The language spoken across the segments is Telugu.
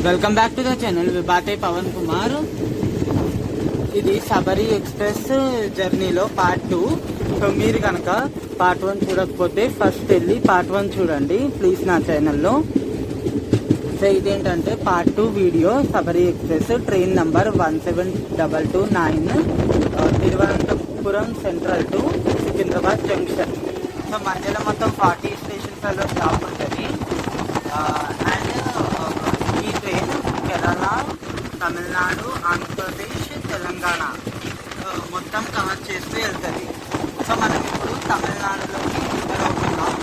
Welcome back to the channel బాతే పవన్ కుమార్. ఇది సబరి ఎక్స్ప్రెస్ జర్నీలో పార్ట్ 2. సో మీరు కనుక పార్ట్ 1 చూడకపోతే ఫస్ట్ వెళ్ళి పార్ట్ 1 చూడండి ప్లీజ్ నా ఛానల్లో. సో ఇదేంటంటే part 2 video. Sabari express train number 17229 Thiruvananthapuram central to Secunderabad junction. So మధ్యలో మొత్తం 40 స్టేషన్స్ లో స్టాప్ ఉంటుంది. అండ్ ఈ ట్రైన్ కేరళ, తమిళనాడు, ఆంధ్రప్రదేశ్, తెలంగాణ మొత్తం కవర్ చేస్తూ వెళ్తుంది. సో మనం ఇప్పుడు తమిళనాడులోకి ఎంటర్ అవుతున్నాం.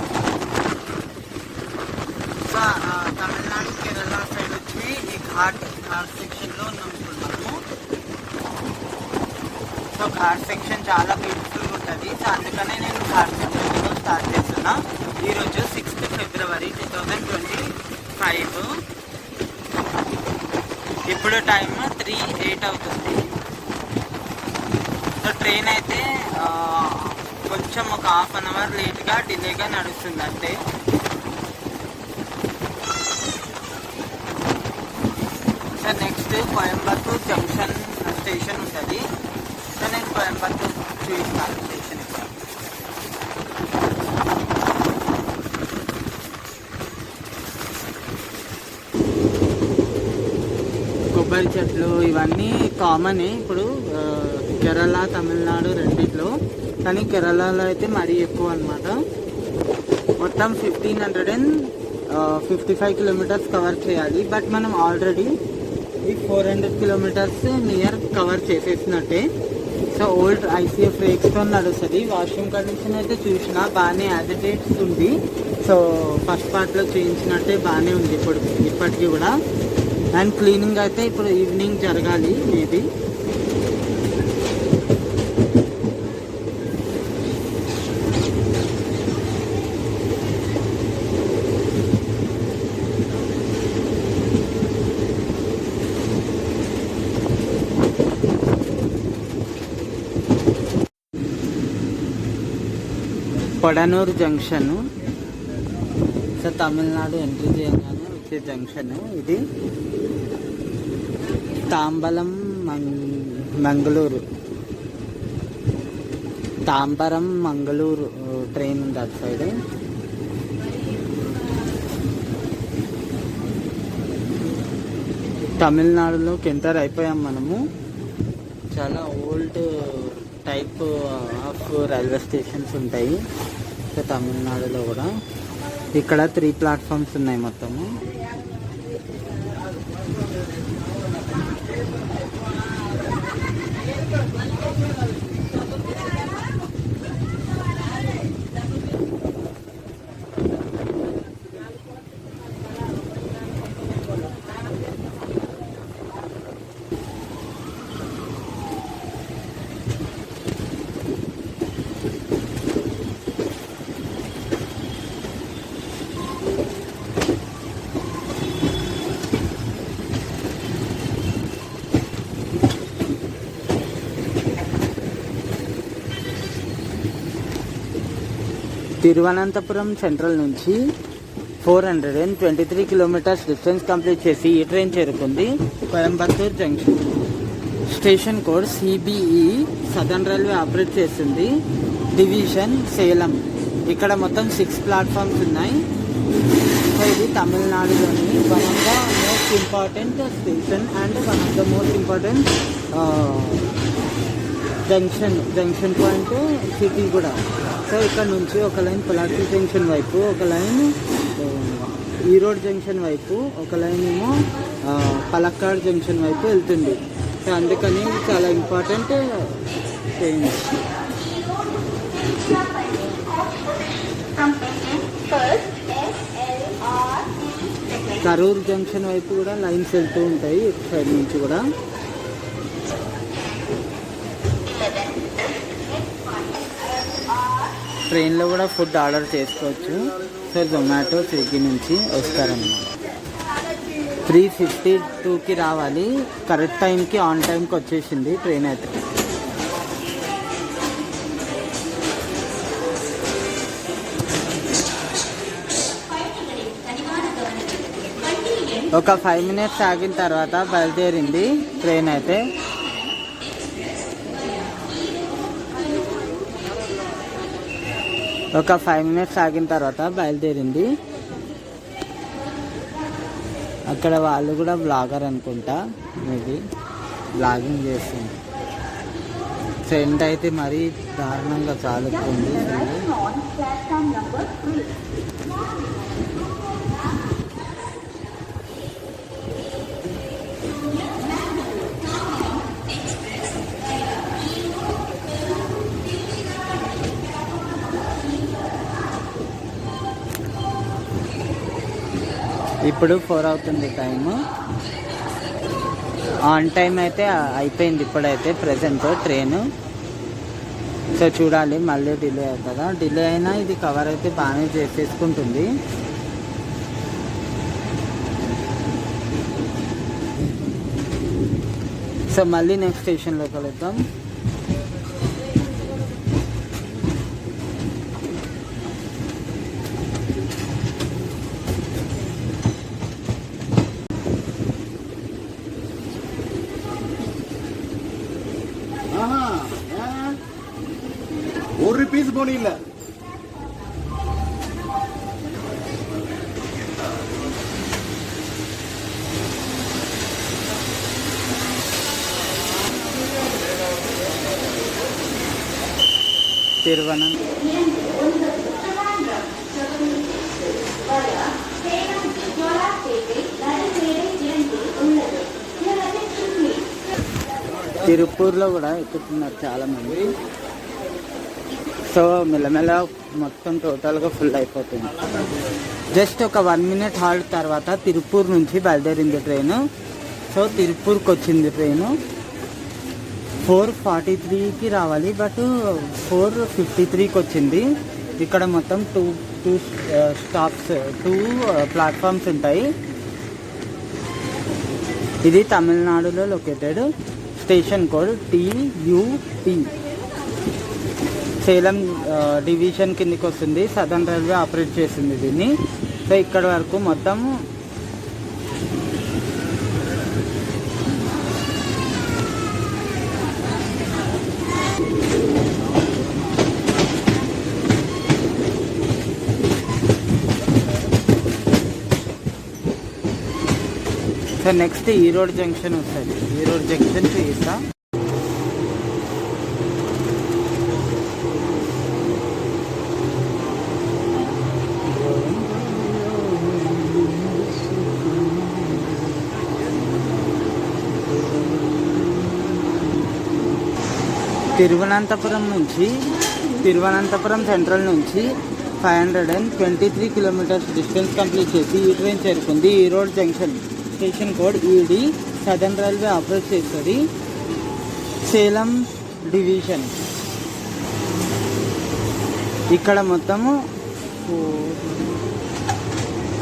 సో తమిళనాడు కేరళ సైడ్ వచ్చి ఈ ఘాట్ సెక్షన్లో ఉన్నాం ఇప్పుడు మనము. సో ఘాట్ సెక్షన్ చాలా బ్యూటిఫుల్గా ఉంటుంది. సో అందుకనే నేను ఘాట్ సెక్షన్తో స్టార్ట్ చేస్తున్నా. ఈరోజు 6th February 2025. ఇప్పుడు టైం 3:08 అవుతుంది. సో ట్రైన్ అయితే కొంచెం ఒక ½ అవర్ లేట్గా డిలేగా నడుస్తుంది అంతే. So next Coimbatore junction station ఉంటుంది. సో నేను కోయంబత్తూర్ చూపిస్తాను స్టేషన్. కొబ్బరి చెట్లు ఇవన్నీ కామనే ఇప్పుడు కేరళ, తమిళనాడు రెండిట్లో. కానీ కేరళలో అయితే మరీ ఎక్కువ అనమాట. మొత్తం 1555 కిలోమీటర్స్ కవర్ చేయాలి. బట్ మనం ఆల్రెడీ ఈ 400 కిలోమీటర్స్ నియర్ కవర్ చేసేసినట్టే. సో ఓల్డ్ ICF రేక్స్తో నడుస్తుంది. వాష్రూమ్ కండిషన్ అయితే చూసినా బాగానే యాజిటేట్స్ ఉంది. సో ఫస్ట్ పార్ట్లో చేయించినట్టే బాగానే ఉంది ఇప్పటికీ కూడా. అండ్ క్లీనింగ్ అయితే ఇప్పుడు ఈవినింగ్ జరగాలి maybe. Kodanur junction. So Tamil Nadu entry చేయగానే వచ్చే జంక్షన్ ఇది. తాంబరం మంగళూరు ట్రైన్ ఉంది అటు సైడ్. తమిళనాడులోకి ఎంటర్ అయిపోయాం మనము. చాలా old type of railway stations ఉంటాయి. సో తమిళనాడులో కూడా ఇక్కడ 3 ప్లాట్ఫామ్స్ ఉన్నాయి మొత్తము. తిరువనంతపురం సెంట్రల్ నుంచి 423 కిలోమీటర్స్ డిస్టెన్స్ కంప్లీట్ చేసి ఈ ట్రైన్ చేరుకుంది Coimbatore junction. Station code CBE. Southern railway operate చేస్తుంది. డివిజన్ సేలం. ఇక్కడ మొత్తం 6 ప్లాట్ఫామ్స్ ఉన్నాయి. సో ఇది తమిళనాడులోని one of the most important station and one of the most important junction point city కూడా. సో ఇక్కడ నుంచి ఒక లైన్ పొలాకి జంక్షన్ వైపు, ఒక లైన్ ఈరోడ్ జంక్షన్ వైపు, ఒక లైన్ ఏమో పలక్కాడ్ జంక్షన్ వైపు వెళ్తుంది. సో అందుకని ఇది చాలా ఇంపార్టెంట్ ట్రైన్. కరూర్ జంక్షన్ వైపు కూడా లైన్స్ వెళ్తూ ఉంటాయి ఇటు సైడ్ నుంచి కూడా. ట్రైన్లో కూడా ఫుడ్ ఆర్డర్ చేసుకోవచ్చు. సో జొమాటో, స్విగ్గీ నుంచి వస్తారన్నమాట. 3:52కి రావాలి. కరెక్ట్ టైంకి ఆన్ టైంకి వచ్చేసింది ట్రైన్ అయితే. ఒక 5 మినిట్స్ ఆగిన తర్వాత బయలుదేరింది ట్రైన్ అయితే. ఒక 5 మినిట్స్ ఆగిన తర్వాత బయలుదేరింది. అక్కడ వాళ్ళు కూడా బ్లాగర్ అనుకుంటా, మేబీ బ్లాగింగ్ చేస్తుంది. ట్రెండ్ అయితే మరీ దారుణంగా చాలుతుంది. ఇప్పుడు 4 అవుతుంది టైము. ఆన్ టైం అయితే అయిపోయింది ఇప్పుడైతే ప్రజెంట్ ట్రైన్. సో చూడాలి మళ్ళీ డిలే అవుతుందా. డిలే అయినా ఇది కవర్ అయితే బాగానే చేసేసుకుంటుంది. సో మళ్ళీ నెక్స్ట్ స్టేషన్లో కలుద్దాం. ஒரு பீஸ் போனி இல்ல. తిరుపూర్లో కూడా ఎక్కుతున్నారు చాలా మంది. సో మెల్లమెల్ల మొత్తం టోటల్గా ఫుల్ అయిపోతుంది. జస్ట్ ఒక 1 మినిట్ హాల్ట్ తర్వాత తిరుపూర్ నుంచి బయలుదేరింది ట్రైను. సో తిరుపూర్కి వచ్చింది ట్రైను. 4:43కి రావాలి, బట్ 4:53కి వచ్చింది. ఇక్కడ మొత్తం టూ స్టాప్స్, 2 ప్లాట్ఫామ్స్ ఉంటాయి. ఇది తమిళనాడులో located. Station code TUP. Salem division కిందకి వస్తుంది. సదర్న్ రైల్వే ఆపరేట్ చేసింది దీన్ని. సో ఇక్కడ వరకు మొత్తం సో నెక్స్ట్ ఈరోడ్ జంక్షన్ వస్తుంది. ఈరోడ్ జంక్షన్ చూపిస్తా. తిరువనంతపురం సెంట్రల్ నుంచి 523 కిలోమీటర్స్ డిస్టెన్స్ కంప్లీట్ చేసి ఈ ట్రైన్ చేరుకుంది. Erode junction. Station code ED. Southern railway operate చేస్తుంది. సేలం డివిజన్. ఇక్కడ మొత్తము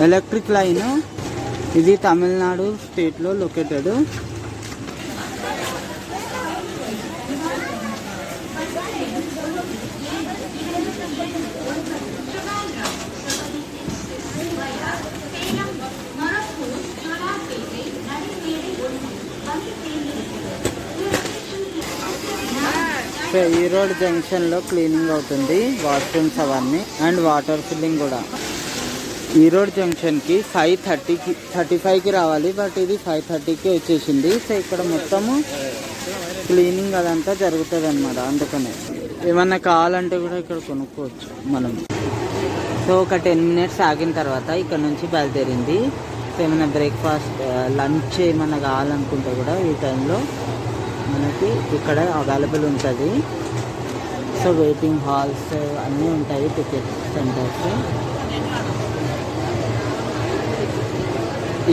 ఎలక్ట్రిక్ లైన్. ఇది తమిళనాడు స్టేట్లో లొకేటెడ్. ఈరోడ్ జంక్షన్లో క్లీనింగ్ అవుతుంది, వాష్రూమ్స్ అవన్నీ, అండ్ వాటర్ ఫిల్లింగ్ కూడా. ఈరోడ్ జంక్షన్కి 5:35కి రావాలి, బట్ ఇది 5:30కి వచ్చేసింది. సో ఇక్కడ మొత్తము క్లీనింగ్ అదంతా జరుగుతుంది అన్నమాట. అందుకనే ఏమన్నా కావాలంటే కూడా ఇక్కడ కొనుక్కోవచ్చు మనం. సో ఒక 10 మినిట్స్ ఆగిన తర్వాత ఇక్కడ నుంచి బయలుదేరింది. సో ఏమైనా బ్రేక్ఫాస్ట్, లంచ్ ఏమైనా కావాలనుకుంటే కూడా ఈ టైంలో మనకి ఇక్కడ అవైలబుల్ ఉంటుంది. సో వెయిటింగ్ హాల్స్ అన్నీ ఉంటాయి, టికెట్ సెంటర్స్.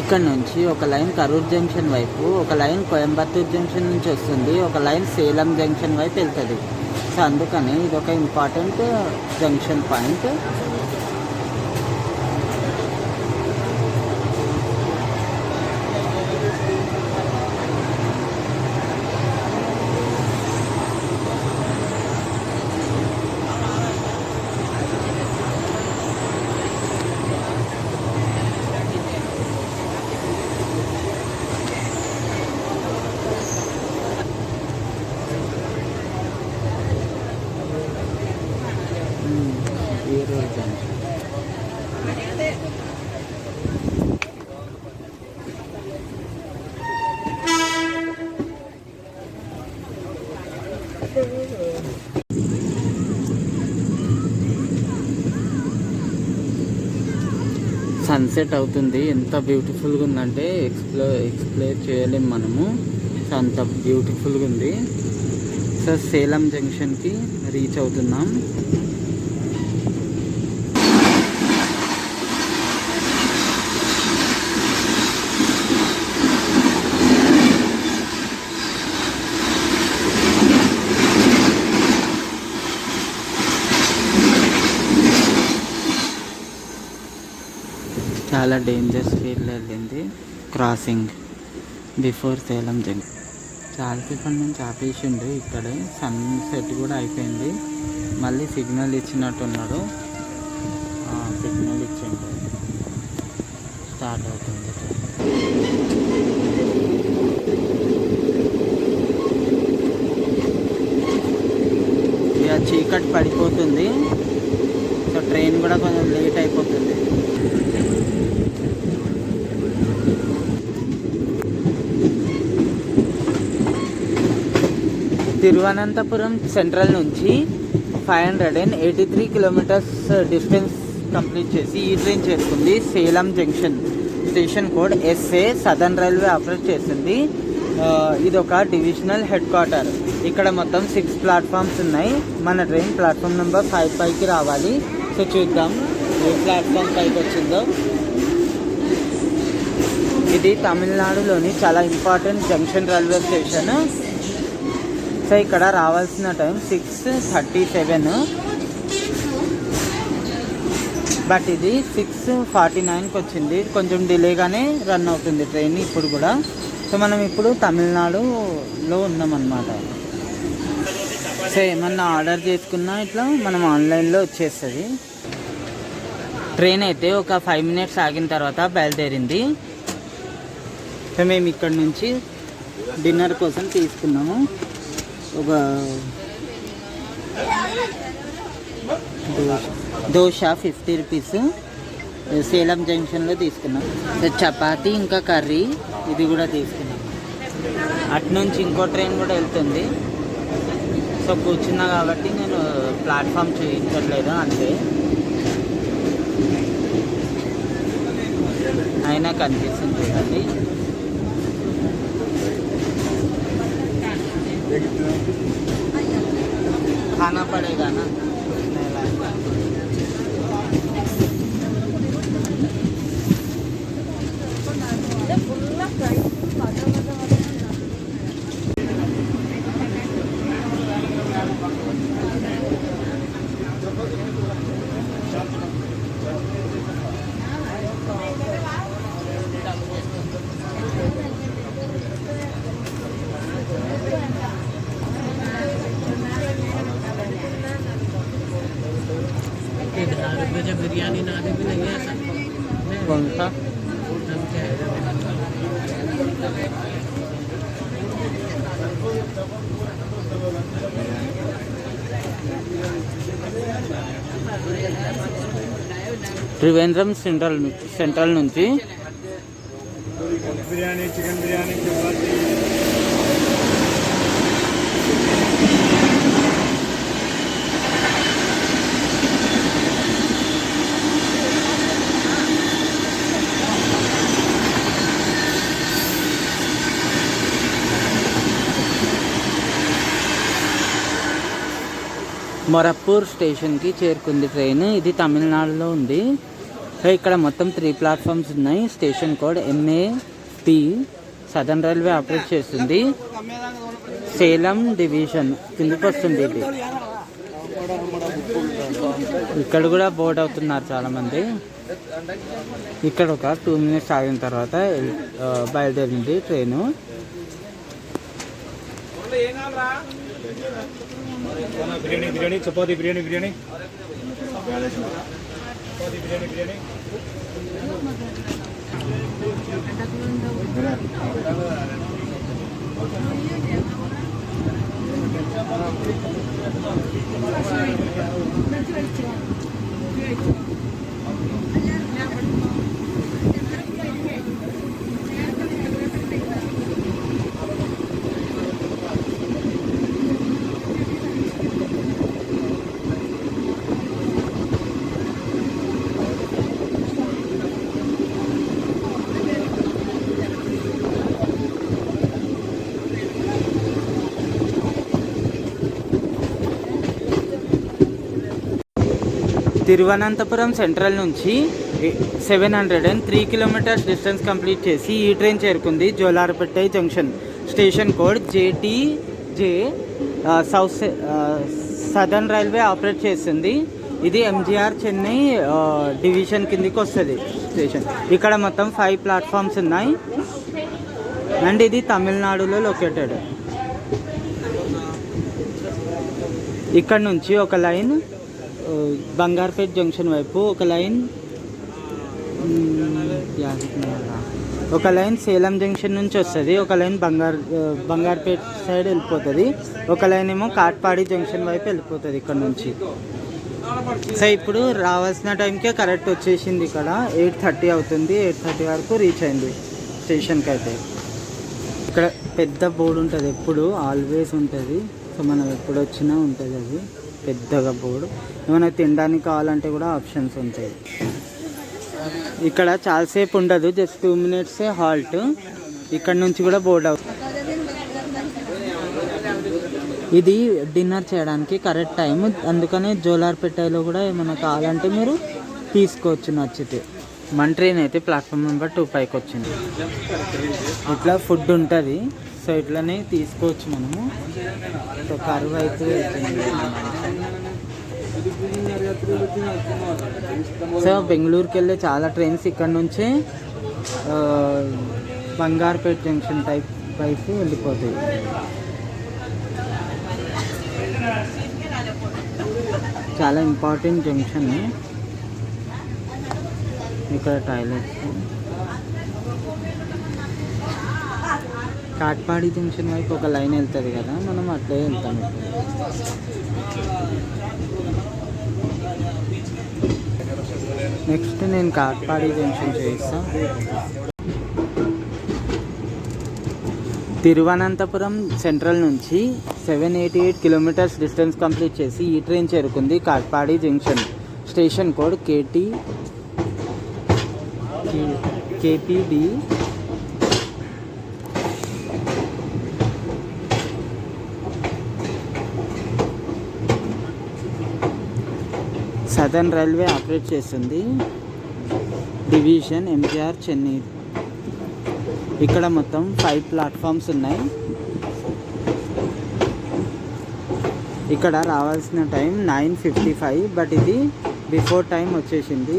ఇక్కడ నుంచి ఒక లైన్ కరూర్ జంక్షన్ వైపు, ఒక లైన్ కోయంబత్తూర్ జంక్షన్ నుంచి వస్తుంది, ఒక లైన్ సేలం జంక్షన్ వైపు వెళ్తుంది. సో అందుకని ఇది ఒక ఇంపార్టెంట్ జంక్షన్ పాయింట్. సన్సెట్ అవుతుంది. ఎంత బ్యూటిఫుల్గా ఉందంటే ఎక్స్ప్లోర్ చేయలేము మనము. సో అంత బ్యూటిఫుల్గా ఉంది. సో సేలం జంక్షన్కి రీచ్ అవుతున్నాం. చాలా డేంజర్ స్పీడ్లో వెళ్ళింది. Crossing before Salem junction. చాలాసేపటి నుంచి ఆపేసిండు. ఇక్కడే సన్సెట్ కూడా అయిపోయింది. మళ్ళీ సిగ్నల్ ఇచ్చినట్టున్నాడు. సిగ్నల్ ఇచ్చిండు. స్టార్ట్ అవుతుంది. ఇక చీకటి పడిపోతుంది. సో ట్రైన్ కూడా కొంచెం లేట్ అయిపోతుంది. తిరువనంతపురం సెంట్రల్ నుంచి 583 కిలోమీటర్స్ డిస్టెన్స్ కంప్లీట్ చేసి ఈ ట్రైన్ చేరుకుంది. Salem junction station code SA. Southern railway operate చేస్తుంది. ఇది ఒక డివిజనల్ హెడ్ క్వార్టర్. ఇక్కడ మొత్తం 6 ప్లాట్ఫామ్స్ ఉన్నాయి. మన ట్రైన్ ప్లాట్ఫామ్ నెంబర్ 5 పైకి రావాలి. సో చూద్దాం ఏ ప్లాట్ఫామ్ పైకి వచ్చిందో. ఇది తమిళనాడులోని చాలా important junction railway station. So ఇక్కడ రావాల్సిన టైం 6:37, బట్ ఇది 6:49కి వచ్చింది. కొంచెం డిలేగానే రన్ అవుతుంది ట్రైన్ ఇప్పుడు కూడా. సో మనం ఇప్పుడు తమిళనాడులో ఉన్నామన్నమాట. సో ఏమన్నా ఆర్డర్ చేసుకున్నా ఇట్లా మనం ఆన్లైన్లో వచ్చేస్తుంది. ట్రైన్ అయితే ఒక 5 మినిట్స్ ఆగిన తర్వాత బయలుదేరింది. సో మేము ఇక్కడ నుంచి డిన్నర్ కోసం తీసుకున్నాము. ఒక దోశ 50 రూపీస్ సేలం జంక్షన్లో తీసుకున్నాం. చపాతి ఇంకా కర్రీ ఇది కూడా తీసుకున్నాం. అటునుంచి ఇంకో ట్రైన్ కూడా వెళ్తుంది. సో కూర్చున్నా కాబట్టి నేను ప్లాట్ఫామ్ చూపించట్లేదు అంతే. అయినా కనిపిస్తుంది చూడండి. खाना पड़ेगा ना. बिरयानी नान भी नहीं है ऐसा. कौन सा? त्रिवेंद्रम सेंट्रल నుంచి బిర్యానీ, చికెన్ బిర్యానీ, చపాతీ. మొరప్పూర్ స్టేషన్కి చేరుకుంది ట్రైన్. ఇది తమిళనాడులో ఉంది. ఇక్కడ మొత్తం 3 ప్లాట్ఫామ్స్ ఉన్నాయి. Station code MAP. Southern railway operate చేస్తుంది. సేలం డివిజన్ కిందకి వస్తుంది ఇది. ఇక్కడ కూడా బోర్డ్ అవుతున్నారు చాలామంది. ఇక్కడ ఒక 2 మినిట్స్ ఆగిన తర్వాత బయలుదేరింది ట్రైను. बिरयानी बिरयानी चपाती बिरयानी बिरयानी चपाती बिरयानी बिरयानी. తిరువనంతపురం సెంట్రల్ నుంచి 703 కిలోమీటర్స్ డిస్టెన్స్ కంప్లీట్ చేసి ఈ ట్రైన్ చేరుకుంది Jolarpet junction. Station code JTJ. Southern railway operate చేస్తుంది. ఇది MGR చెన్నై డివిజన్ కిందికి వస్తుంది స్టేషన్. ఇక్కడ మొత్తం 5 ప్లాట్ఫామ్స్ ఉన్నాయి అండ్ ఇది తమిళనాడులో లొకేటెడ్. ఇక్కడ నుంచి ఒక లైన్ బంగార్పేట జంక్షన్ వైపు, ఒక లైన్ సేలం జంక్షన్ నుంచి వస్తుంది, ఒక లైన్ బంగార్పేట సైడ్ వెళ్ళిపోతుంది, ఒక లైన్ ఏమో కాట్పాడి జంక్షన్ వైపు వెళ్ళిపోతుంది ఇక్కడ నుంచి. సో ఇప్పుడు రావాల్సిన టైంకే కరెక్ట్ వచ్చేసింది. ఇక్కడ 8:30 అవుతుంది. 8:30 వరకు రీచ్ అయింది స్టేషన్కి. అయితే ఇక్కడ పెద్ద బోర్డు ఉంటుంది, ఎప్పుడు ఆల్వేస్ ఉంటుంది. సో మనం ఎప్పుడు వచ్చినా ఉంటుంది అది పెద్దగా బోర్డు. ఏమైనా తినడానికి కావాలంటే కూడా ఆప్షన్స్ ఉంటాయి. ఇక్కడ చాలాసేపు ఉండదు, జస్ట్ 2 మినిట్సే హాల్ట్. ఇక్కడ నుంచి కూడా బోర్డు అవుతుంది. ఇది డిన్నర్ చేయడానికి కరెక్ట్ టైం, అందుకనే జోలార్పేటలో కూడా ఏమైనా కావాలంటే మీరు తీసుకోవచ్చు నచ్చితే. మన ట్రైన్ అయితే ప్లాట్ఫామ్ నెంబర్ 2 పైకి వచ్చింది. ఇట్లా ఫుడ్ ఉంటుంది, సో ఇట్లనే తీసుకోవచ్చు మనము. సో కరువు అయితే సో బెంగళూరుకి వెళ్ళే చాలా ట్రైన్స్ ఇక్కడ నుంచే బంగార్పేట జంక్షన్ వైపు వెళ్ళిపోతాయి. చాలా ఇంపార్టెంట్ జంక్షన్. ఇక్కడ టాయిలెట్స్. కాట్పాడి జంక్షన్ వైపు ఒక లైన్ వెళ్తుంది కదా, మనం అట్లే వెళ్తాం. నెక్స్ట్ నేను కాట్పాడి జంక్షన్ చూపిస్తాను. తిరువనంతపురం సెంట్రల్ నుంచి 788 కిలోమీటర్స్ డిస్టెన్స్ కంప్లీట్ చేసి ఈ ట్రైన్ చేరుకుంది Katpadi junction. Station code KPD. Southern railway operate చేస్తుంది. Division MGR Chennai. ఇక్కడ మొత్తం 5 ప్లాట్ఫామ్స్ ఉన్నాయి. ఇక్కడ రావాల్సిన టైం 9:55, బట్ ఇది బిఫోర్ టైం వచ్చేసింది.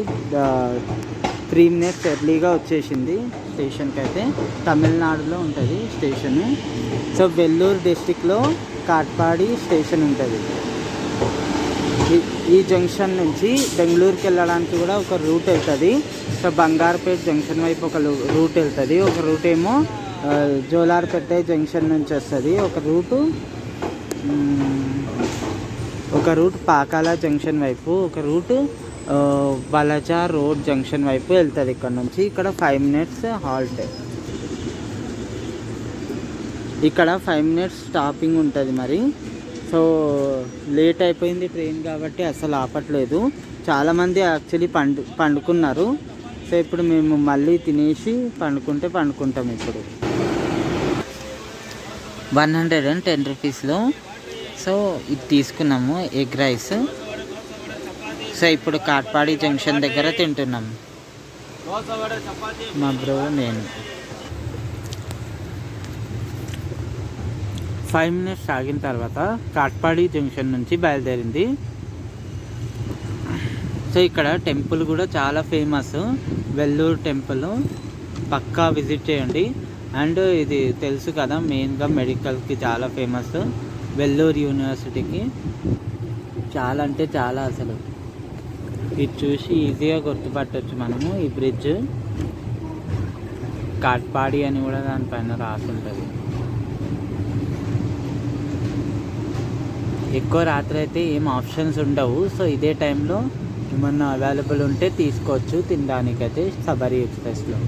3 మినిట్స్ ఎర్లీగా వచ్చేసింది స్టేషన్కి. అయితే తమిళనాడులో ఉంటుంది స్టేషన్. సో వెల్లూరు డిస్టిక్లో కాట్పాడి స్టేషన్ ఉంటుంది. ఈ జంక్షన్ నుంచి బెంగళూరుకి వెళ్ళడానికి కూడా ఒక రూట్ వెళ్తుంది. సో బంగార్పేట జంక్షన్ వైపు ఒక రూట్ వెళ్తుంది, ఒక రూట్ ఏమో జోలార్పేట జంక్షన్ నుంచి వస్తుంది, ఒక రూట్ పాకాల జంక్షన్ వైపు, ఒక రూట్ బలజా రోడ్ జంక్షన్ వైపు వెళ్తుంది. ఇక్కడ నుంచి ఇక్కడ 5 మినిట్స్ హాల్ట్. ఇక్కడ 5 మినిట్స్ స్టాపింగ్ ఉంటుంది. మరి సో లేట్ అయిపోయింది ట్రైన్ కాబట్టి అసలు ఆపట్లేదు. చాలామంది యాక్చువల్లీ పండుకున్నారు. సో ఇప్పుడు మేము మళ్ళీ తినేసి పండుకుంటాం. ఇప్పుడు 110 రూపీస్లో సో ఇది తీసుకున్నాము ఎగ్ రైస్. సో ఇప్పుడు కాట్పాడి జంక్షన్ దగ్గర తింటున్నాము మా బ్రో నేను. 5 మినిట్స్ ఆగిన తర్వాత కాట్పాడి జంక్షన్ నుంచి బయలుదేరింది. సో ఇక్కడ టెంపుల్ కూడా చాలా ఫేమస్, వెల్లూరు టెంపుల్. పక్కా విజిట్ చేయండి. అండ్ ఇది తెలుసు కదా, మెయిన్గా మెడికల్కి చాలా ఫేమస్ వెల్లూరు యూనివర్సిటీకి. చాలా అంటే చాలా అసలు. ఇది చూసి ఈజీగా గుర్తుపట్టవచ్చు మనము. ఈ బ్రిడ్జ్ కాట్పాడి అని కూడా దానిపైన రాసి ఉంటుంది. ఎక్కువ రాత్రి అయితే ఏం ఆప్షన్స్ ఉండవు. సో ఇదే టైంలో ఏమన్నా అవైలబుల్ ఉంటే తీసుకోవచ్చు తినడానికైతే సబరి ఎక్స్ప్రెస్లో.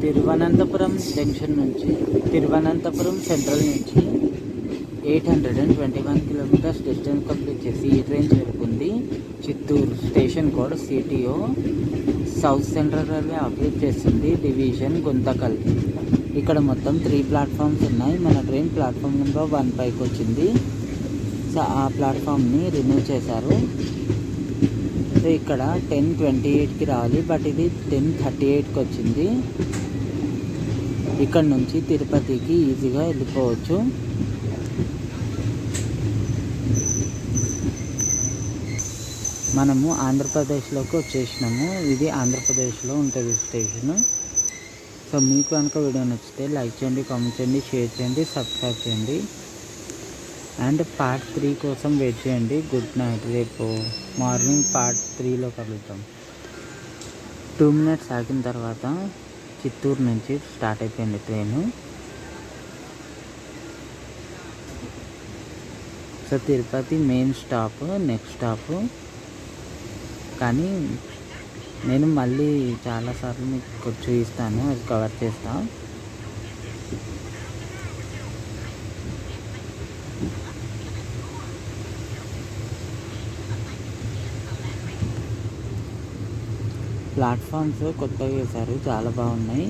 తిరువనంతపురం జంక్షన్ నుంచి తిరువనంతపురం సెంట్రల్ నుంచి 821 కిలోమీటర్స్ డిస్టెన్స్ కంప్లీట్ చేసి ఈ ట్రైన్ చేరుకుంది Chittoor. Station code CTO. South central railway operate చేస్తుంది డివిజన్ గుంతకల్. ఇక్కడ మొత్తం 3 ప్లాట్ఫామ్స్ ఉన్నాయి. మన ట్రైన్ ప్లాట్ఫామ్ నెంబర్ 1 పైకి వచ్చింది. సో ఆ ప్లాట్ఫామ్ని రిమూవ్ చేశారు. సో ఇక్కడ 10:28కి రావాలి, బట్ ఇది 10:38కి వచ్చింది. ఇక్కడ నుంచి తిరుపతికి ఈజీగా వెళ్ళిపోవచ్చు. మనము ఆంధ్రప్రదేశ్లోకి వచ్చేసినాము. ఇది ఆంధ్రప్రదేశ్లో ఉంటుంది స్టేషను. సో మీకు కనుక వీడియో నచ్చితే లైక్ చేయండి, కామెంట్ చేయండి, షేర్ చేయండి, సబ్స్క్రైబ్ చేయండి. అండ్ పార్ట్ 3 కోసం వెయిట్ చేయండి. Good night. రేపు మార్నింగ్ పార్ట్ 3లో కలుద్దాం. 2 మినిట్స్ ఆగిన తర్వాత చిత్తూరు నుంచి స్టార్ట్ అయిపోయింది train. So Tirupati main stop, next stop. కానీ నేను మళ్ళీ చాలాసార్లు మీకు చూపిస్తాను, అది కవర్ చేస్తాను. ప్లాట్ఫామ్స్ కొత్తగా వేశారు, చాలా బాగున్నాయి.